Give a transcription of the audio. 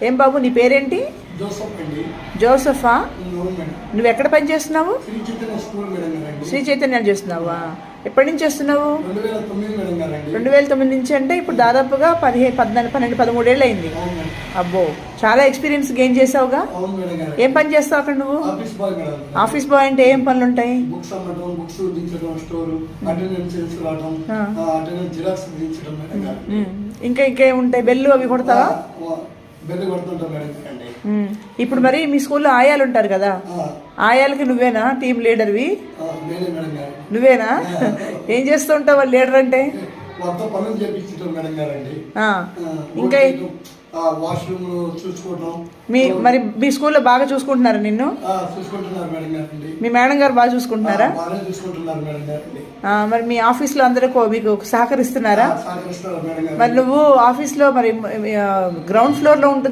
ఏం బాబు నీ పేరేంటి? జోసఫా? నువ్వు ఎక్కడ పని చేస్తున్నావు? శ్రీ చైతన్య చేస్తున్నావా? ఎప్పటి నుంచి చేస్తున్నావు? 2009 నుంచి అంటే ఇప్పుడు దాదాపుగా 12, 13 ఏళ్ళు అయింది. అబ్బో, చాలా ఎక్స్పీరియన్స్ గెయిన్ చేసావుగా. ఏం పని చేస్తావు అక్కడ నువ్వు? ఆఫీస్ బాయ్ అంటే ఏం పనులు ఉంటాయి? ఇంకా ఇంకేముంటాయి? బెల్లు అవి కొడతావా? ఇప్పుడు మరి మీ స్కూల్లో ఆయాలు ఉంటారు కదా, ఆయాలకి నువ్వేనా టీం లీడర్వి? నువ్వేనా? ఏం చేస్తూ ఉంటావు వాళ్ళు లీడర్ అంటే? ఇంకా మరి మీ స్కూల్లో బాగా చూసుకుంటున్నారా నిన్ను? మీ మేడం గారు బాగా చూసుకుంటున్నారా? మరి మీ ఆఫీస్లో అందరూ మీకు సహకరిస్తున్నారా? మరి నువ్వు ఆఫీస్లో మరి గ్రౌండ్ ఫ్లోర్లో ఉంటుంది